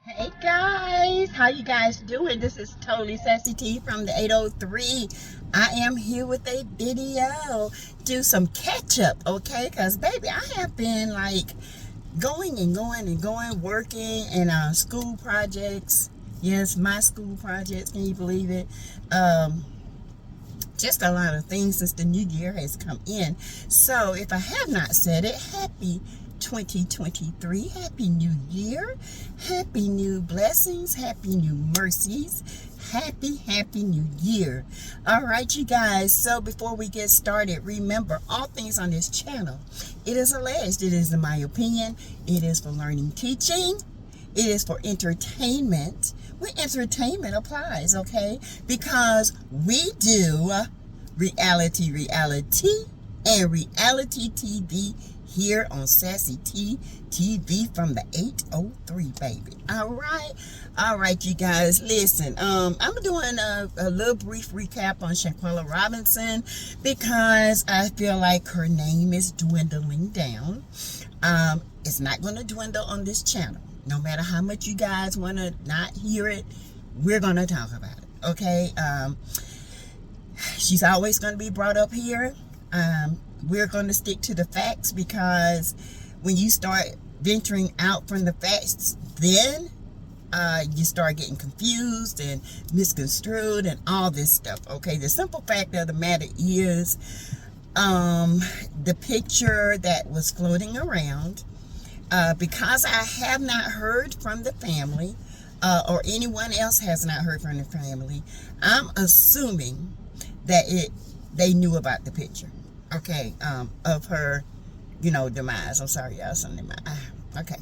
Hey guys, how you guys doing? This is totally Sassy T from the 803. I am here with a video. Do some catch up, okay? Because baby, I have been like going and going and going, working and school projects. Yes, my school projects. Can you believe it? Just a lot of things since the new year has come in. So if I have not said it, happy 2023, happy new year, happy new blessings, happy new mercies, happy new year. All right, you guys, so before we get started, remember all things on this channel, it is alleged, it is in my opinion, it is for learning, teaching, it is for entertainment, when entertainment applies, okay? Because we do reality, and reality TV here on Sassy TV from the 803, baby. All right, you guys, listen, I'm doing a little brief recap on Shanquella Robinson because I feel like her name is dwindling down. It's not going to dwindle on this channel. No matter how much you guys want to not hear it, we're going to talk about it, okay? She's always going to be brought up here. We're going to stick to the facts because when you start venturing out from the facts, then you start getting confused and misconstrued and all this stuff, okay? The simple fact of the matter is the picture that was floating around, because I have not heard from the family or anyone else has not heard from the family, I'm assuming that they knew about the picture, okay, of her, demise. I'm sorry, y'all, something okay,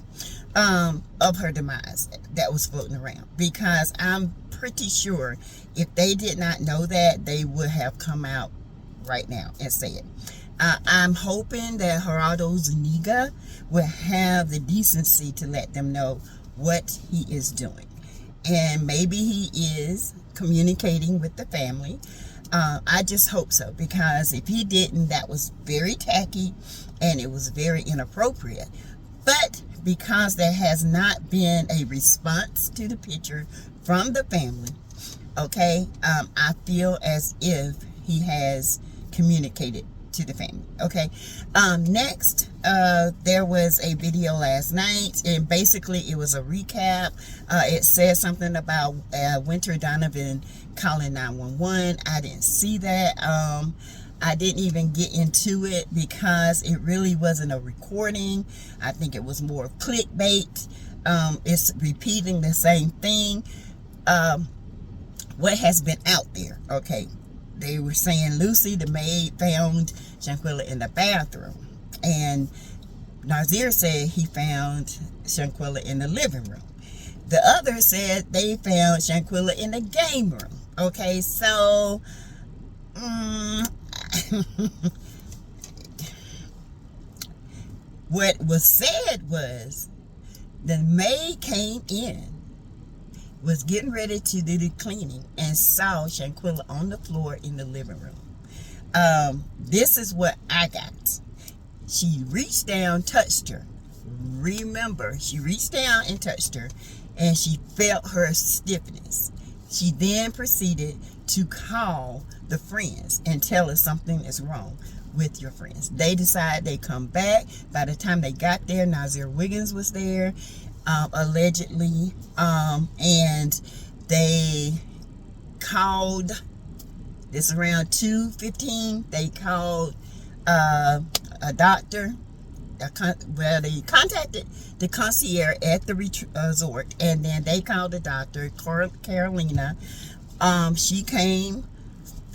of her demise that was floating around, because I'm pretty sure if they did not know that, they would have come out right now and say it. I'm hoping that Gerardo Zuniga will have the decency to let them know what he is doing, and maybe he is communicating with the family. I just hope so, because if he didn't, that was very tacky and it was very inappropriate. But because there has not been a response to the picture from the family, okay, I feel as if he has communicated to the family, okay? Next, there was a video last night, and basically it was a recap. It said something about Winter Donivan calling 911. I didn't see that. I didn't even get into it because it really wasn't a recording. I think it was more clickbait. It's repeating the same thing, what has been out there, okay? They were saying Lucy, the maid, found Shanquella in the bathroom. And Nazeer said he found Shanquella in the living room. The other said they found Shanquella in the game room. Okay, so what was said was the maid came in, was getting ready to do the cleaning, and saw Shanquella on the floor in the living room. This is what I got. She reached down, touched her. Remember, she reached down and touched her, and she felt her stiffness. She then proceeded to call the friends and tell her something is wrong with your friends. They decide they come back. By the time they got there, Nazeer Wiggins was there, allegedly, and they called, this is around 2:15, they called a doctor. Well, they contacted the concierge at the resort, and then they called the doctor, Carolina. She came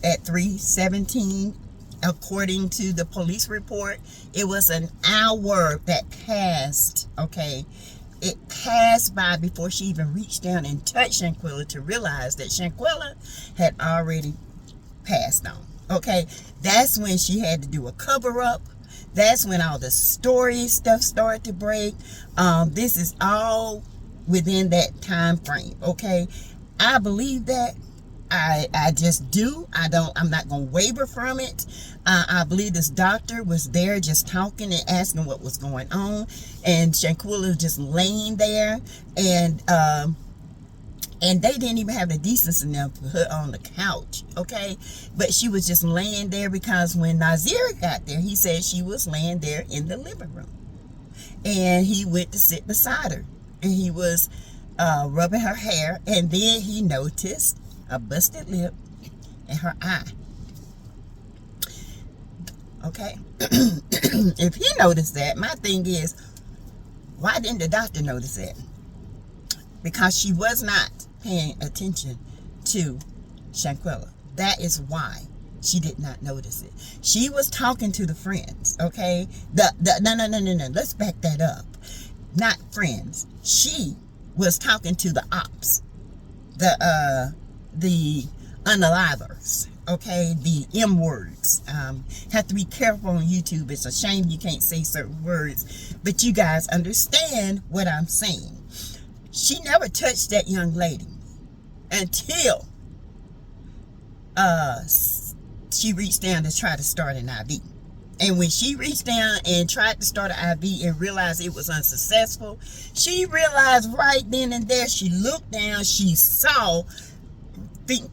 at 3:17. According to the police report, it was an hour that passed, okay? It passed by before she even reached down and touched Shanquella to realize that Shanquella had already passed on, okay? That's when she had to do a cover-up. That's when all the story stuff started to break. This is all within that time frame, okay? I believe that. I just do. I'm not going to waver from it. I believe this doctor was there just talking and asking what was going on. And Shanquella was just laying there. And they didn't even have the decency enough to put her on the couch, okay? But she was just laying there because when Nazeer got there, he said she was laying there in the living room. And he went to sit beside her. And he was rubbing her hair. And then he noticed a busted lip and her eye. Okay? If he noticed that, my thing is, why didn't the doctor notice that? Because she was not paying attention to Shanquella. That is why she did not notice it. She was talking to the friends, okay? No. Let's back that up. Not friends. She was talking to the ops. The unalivers, okay, the M words. Have to be careful on YouTube. It's a shame you can't say certain words, but you guys understand what I'm saying. She never touched that young lady until she reached down to try to start an IV. And when she reached down and tried to start an IV and realized it was unsuccessful, she realized right then and there, she looked down, she saw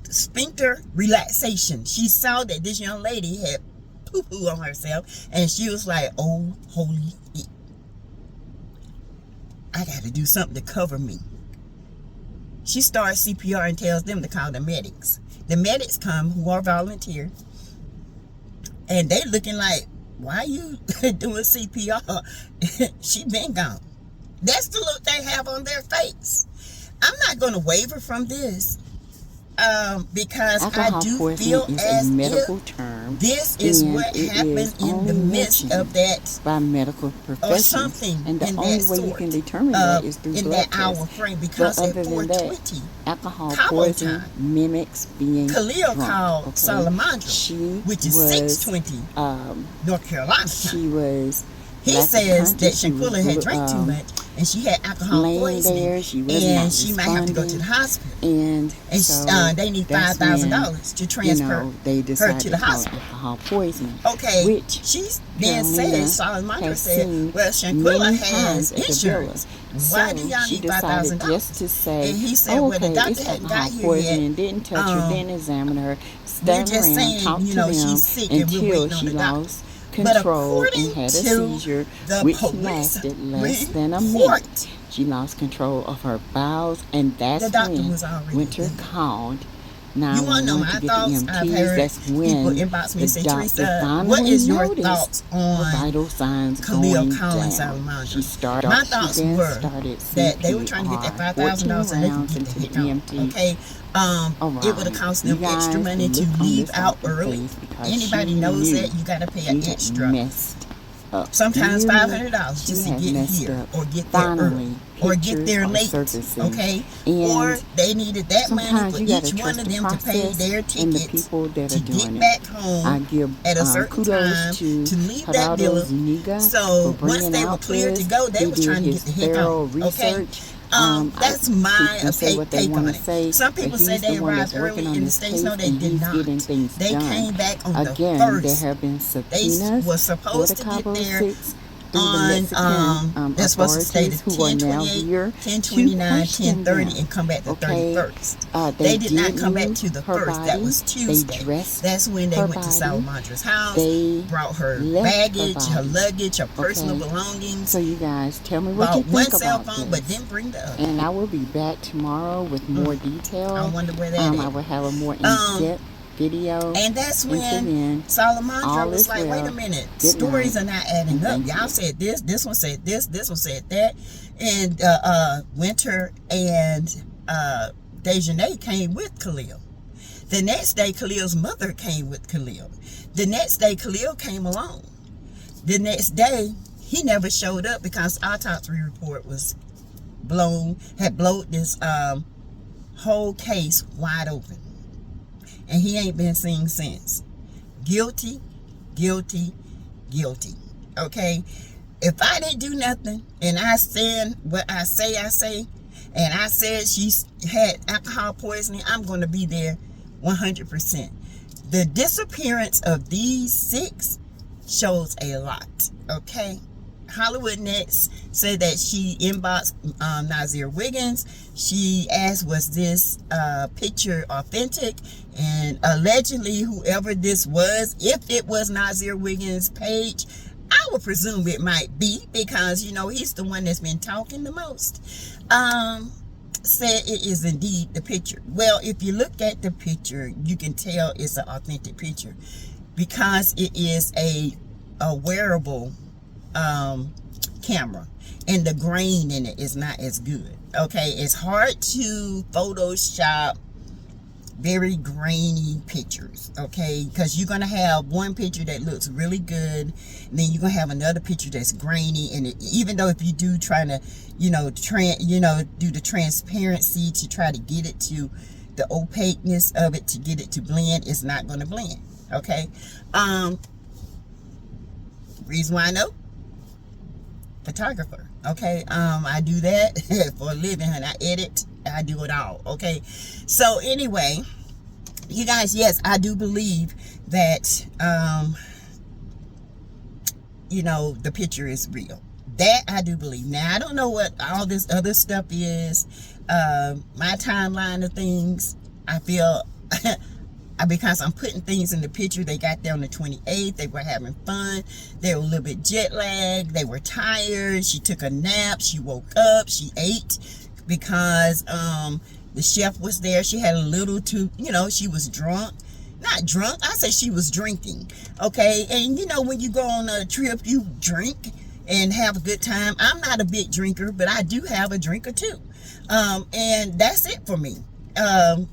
sphincter relaxation. She saw that this young lady had poo-poo on herself, and she was like, oh, holy shit. I got to do something to cover me. She starts CPR and tells them to call the medics. The medics come, who are volunteer, and they looking like, why you doing CPR? She been gone. That's the look they have on their face. I'm not going to waver from this. Because alcohol I do poisoning feel is as a medical if term, this is what happened in the midst of that, by medical or something, and the in only that way sort, you can determine that is through in blood that tests. hour frame, because at But other than 4:20, that, alcohol Cabo poisoning time, mimics being Khalil drunk. called Okay? Salamandra, which is 6:20 North Carolina time. She was. He says that Shanquella had drank too much and she had alcohol poisoning, there, she was and she might have to go to the hospital. And so they need that's $5,000 to transfer they her to the call it hospital. alcohol poisoning. Okay, which she then says, Salamandra said, well, Shanquella has insurance. Why do y'all need $5,000? Just to say, and he said, well, the doctor hadn't got here yet. Didn't touch her, didn't examine her, We're stand just around, saying, talk you to know, them she's sick and we're until waiting on she the doctor. lost But control and according had a to seizure, the which police lasted less than a minute. report, She lost control of her bowels, and that's the doctor when was already Winter dead. called You want to know 911 my to get thoughts? the I've EMTs. heard That's people when inbox me and say, the doctor Teresa, finally what is your noticed thoughts the on vital signs Khalil going calling down. Salamandra? She started. My thoughts were started that they were trying to get that $5,000 and they could get the heck on. Okay, it would have cost them extra money to leave out early. Anybody knows that you got to pay an extra. Sometimes $500 just to get here or get there early or get there late, okay? Or they needed that money for each one of them to pay their tickets to get back home at a certain time to leave that villa. So once they were cleared to go, they were trying to get the heck on, okay? That's my take on it. Some people say they arrived early in the States. No, they did not. They came back on the 1st. There have been subpoenas They were supposed to get there through the Mexican that's supposed to stay to authorities who are now 10/28, here 10/29, to question 10/30, them. and come back the Okay, 31st. they They did not did come back move to the her 1st. That body. was They Tuesday. dressed That's when they her went to body. Salamandra's house, They brought her left her baggage, her body. luggage, her personal Okay, belongings, so you guys tell me what you bought one think cell about phone, but this. didn't bring the other. And I will be back tomorrow with more I detail. wonder where that I is. will have a more in-depth video. And that's Until when then, Salamandra all was is like, wait well. a minute, Good stories night. are not adding And up. thank Y'all you. said this one said this one said that. And Winter and Dejanay came with Khalil. The next day, Khalil's mother came with Khalil. The next day, Khalil came alone. The next day, he never showed up because autopsy report was had blown this whole case wide open. And he ain't been seen since. Guilty, guilty, guilty. Okay? If I didn't do nothing and I stand what I say, and I said she had alcohol poisoning, I'm going to be there 100%. The disappearance of these 6 shows a lot. Okay? Hollywood Next said that she inboxed Nazeer Wiggins. She asked, was this picture authentic? And allegedly, whoever this was, if it was Nazeer Wiggins' page, I would presume it might be, because, you know, he's the one that's been talking the most. Said it is indeed the picture. Well, if you look at the picture, you can tell it's an authentic picture, because it is a wearable camera, and the grain in it is not as good. Okay, it's hard to Photoshop very grainy pictures, okay, because you're gonna have one picture that looks really good, and then you're gonna have another picture that's grainy. And even though if you do trying to, you know, do the transparency to try to get it to the opaqueness of it, to get it to blend, it's not going to blend. Okay. Reason why I know, photographer. Okay, I do that for a living, and I edit, I do it all. Okay, so anyway, you guys, yes, I do believe that you know, the picture is real. That I do believe. Now, I don't know what all this other stuff is. My timeline of things, I feel because I'm putting things in the picture. They got there on the 28th. They were having fun. They were a little bit jet lagged. They were tired. She took a nap. She woke up. She ate because the chef was there. She had a little too, you know, she was drunk. Not drunk. I say she was drinking. Okay. And you know, when you go on a trip, you drink and have a good time. I'm not a big drinker, but I do have a drink or two. And that's it for me.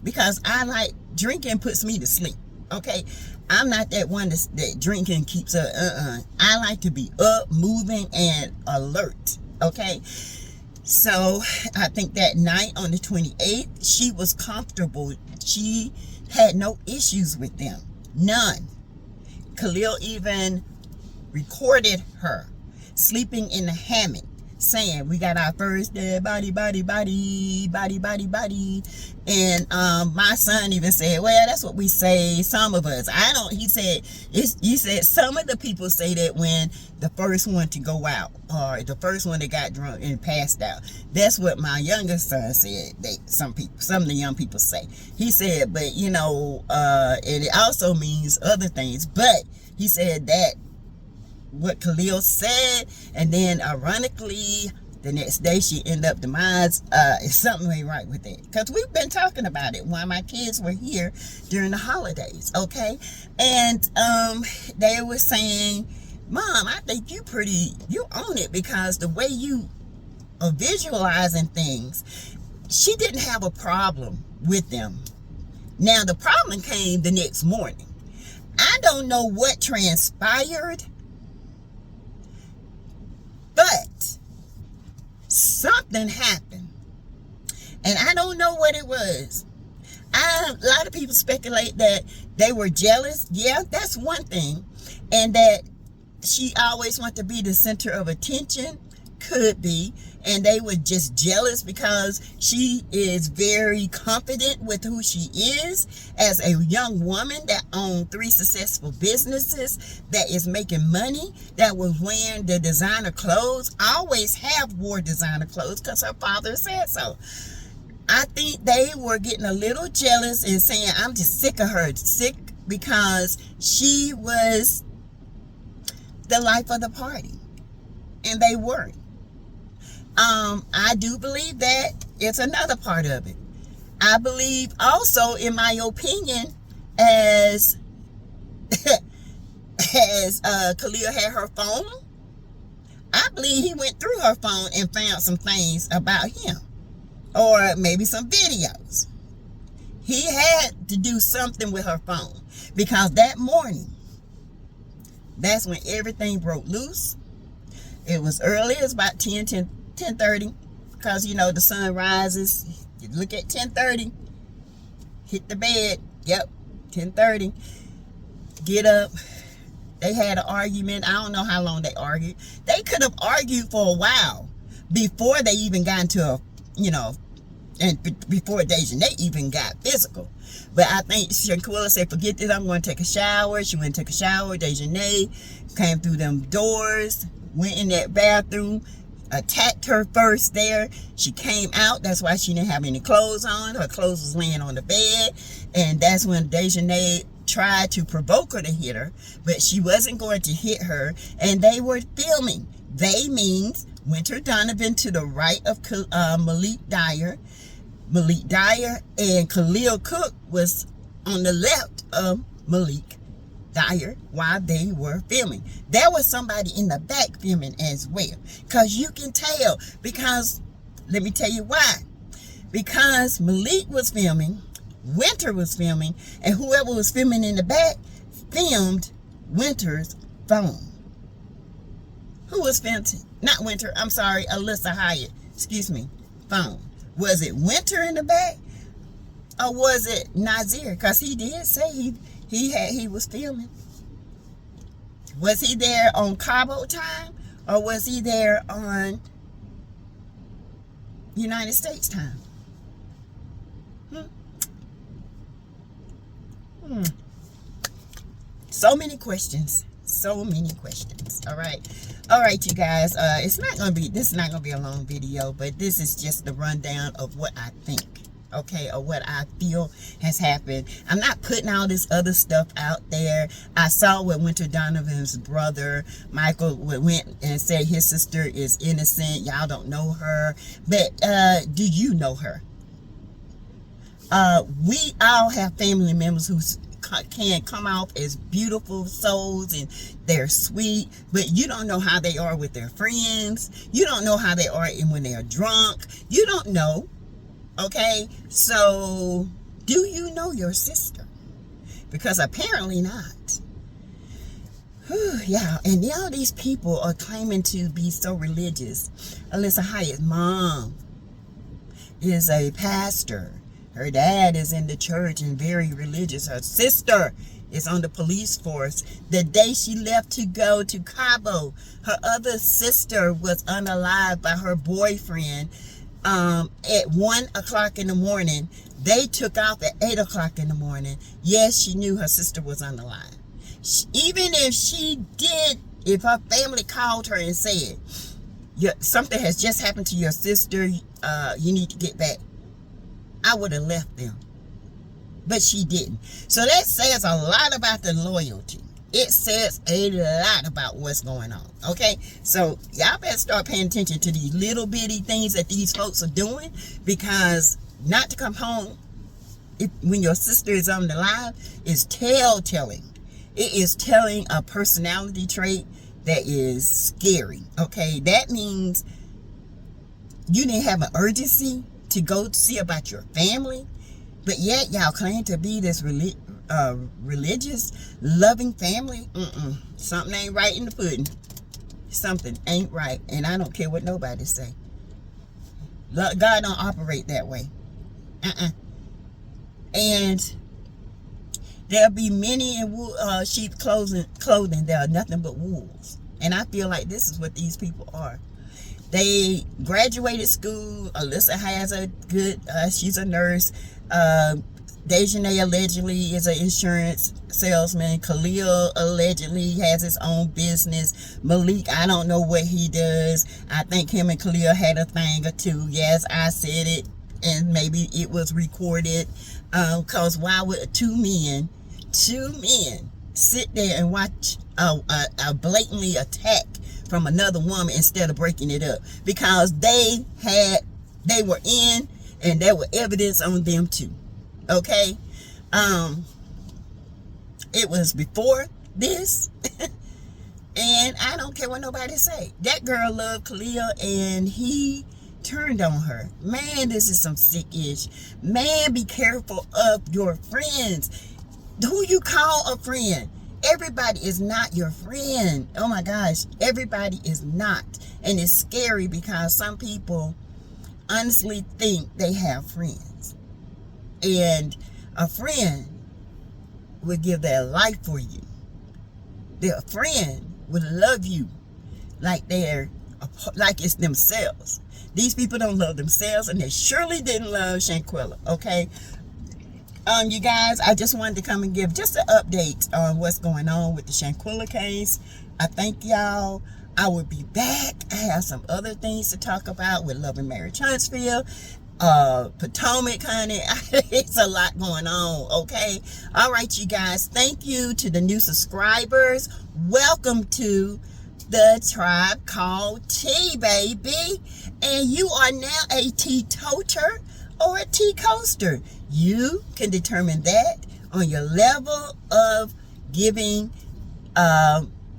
Because I like drinking puts me to sleep. Okay, I'm not that one that drinking keeps up. I like to be up, moving, and alert. Okay, so I think that night on the 28th, she was comfortable. She had no issues with them, none. Khalil even recorded her sleeping in the hammock, saying, we got our first dead body. And my son even said, well, that's what we say, some of us. I don't, he said some of the people say that when the first one to go out, or the first one that got drunk and passed out. That's what my youngest son said. Some of the young people say. He said, but you know, and it also means other things. But he said that what Khalil said, and then ironically the next day she ended up demise. Something ain't right with it, because we've been talking about it while my kids were here during the holidays. Okay, and they were saying, Mom, I think you own it, because the way you are visualizing things, she didn't have a problem with them. Now the problem came the next morning. I don't know what transpired, but something happened, and I don't know what it was. A lot of people speculate that they were jealous. Yeah, that's one thing, and that she always wanted to be the center of attention, could be. And they were just jealous because she is very confident with who she is as a young woman that owned 3 successful businesses, that is making money, that was wearing the designer clothes, always have wore designer clothes because her father said so. I think they were getting a little jealous and saying, I'm just sick of her, sick because she was the life of the party. And they weren't. I do believe that it's another part of it. I believe also, in my opinion, as Khalil had her phone, I believe he went through her phone and found some things about him, or maybe some videos. He had to do something with her phone, because that morning, that's when everything broke loose. It was early. It was about 10:30, because you know the sun rises. You look at 10:30, hit the bed. Yep, 10:30. Get up. They had an argument. I don't know how long they argued. They could have argued for a while before they even got into a, and before Dejanay even got physical. But I think Shanquella said, forget this, I'm going to take a shower. She went and took a shower. Dejanay came through them doors, went in that bathroom, attacked her first there. She came out. That's why she didn't have any clothes on. Her clothes was laying on the bed. And that's when Dejanay tried to provoke her to hit her. But she wasn't going to hit her. And they were filming. They means Winter Donivan to the right of Malik Dyer. Malik Dyer and Khalil Cook was on the left of Malik Dyer while they were filming. There was somebody in the back filming as well. Because you can tell. Because, let me tell you why. Because Malik was filming, Winter was filming, and whoever was filming in the back filmed Winter's phone. Who was filming? Not Winter, I'm sorry, Alyssa Hyatt. Excuse me, phone. Was it Winter in the back? Or was it Nazeer? Because he did say he was filming. Was he there on Cabo time? Or was he there on United States time? So many questions. So many questions. All right, you guys. This is not gonna be a long video, but this is just the rundown of what I think. Okay, or what I feel has happened. I'm not putting all this other stuff out there. I saw what Winter Donovan's brother Michael went and said his sister is innocent. Y'all don't know her, but do you know her? We all have family members who can come off as beautiful souls and they're sweet, but you don't know how they are with their friends. You don't know how they are when they are drunk. You don't know. Okay, so do you know your sister? Because apparently not. Whew, yeah, and all these people are claiming to be so religious. Alyssa Hyatt's mom is a pastor. Her dad is in the church and very religious. Her sister is on the police force. The day she left to go to Cabo, her other sister was unalived by her boyfriend at 1 o'clock in the morning. They took off at 8 o'clock in the morning. Yes, she knew her sister was unalive. Even if she did, if her family called her and said, something has just happened to your sister, you need to get back, I would have left them. But she didn't. So that says a lot about the loyalty. It says a lot about what's going on. Okay? So y'all better start paying attention to these little bitty things that these folks are doing. Because not to come home when your sister is on the live is telltale. It is telling a personality trait that is scary. Okay? That means you didn't have an urgency to go see about your family, but yet y'all claim to be this religious, loving family. Something ain't right in the pudding. Something ain't right, and I don't care what nobody say. God don't operate that way. And there'll be many in sheep clothing that are nothing but wolves, and I feel like this is what these people are. They graduated school. Alyssa has a good, she's a nurse. Dejanay allegedly is an insurance salesman. Khalil allegedly has his own business. Malik, I don't know what he does. I think him and Khalil had a thing or two. Yes, I said it, and maybe it was recorded. Because why would two men sit there and watch a blatantly attack from another woman instead of breaking it up? Because they were in, and there were evidence on them too. Okay, it was before this, and I don't care what nobody say. That girl loved Khalil, and he turned on her. Man, this is some sick-ish. Man, be careful of your friends. Who you call a friend? Everybody is not your friend. Oh my gosh, everybody is not, and it's scary because some people honestly think they have friends. And a friend would give their life for you. Their friend would love you like it's themselves. These people don't love themselves, and they surely didn't love Shanquella. Okay, you guys, I just wanted to come and give just an update on what's going on with the Shanquella case. I thank y'all. I will be back. I have some other things to talk about with Love and Marriage Huntsville. Potomac, honey. It's a lot going on. Okay, all right, you guys, thank you to the new subscribers. Welcome to the tribe called T, baby. And you are now a teetotaler or a tea coaster. You can determine that on your level of giving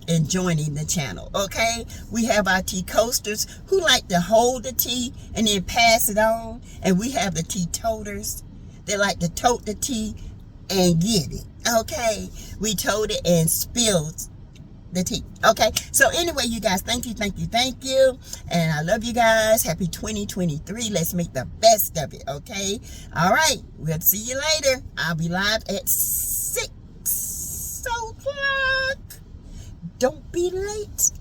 and joining the channel. Okay, we have our tea coasters who like to hold the tea and then pass it on, and we have the teetoters that like to tote the tea and get it. Okay, we tote it and spilled the tea. Okay, so anyway, you guys, thank you, and I love you guys. Happy 2023. Let's make the best of it. Okay, all right, we'll see you later. I'll be live at 6 o'clock. Don't be late.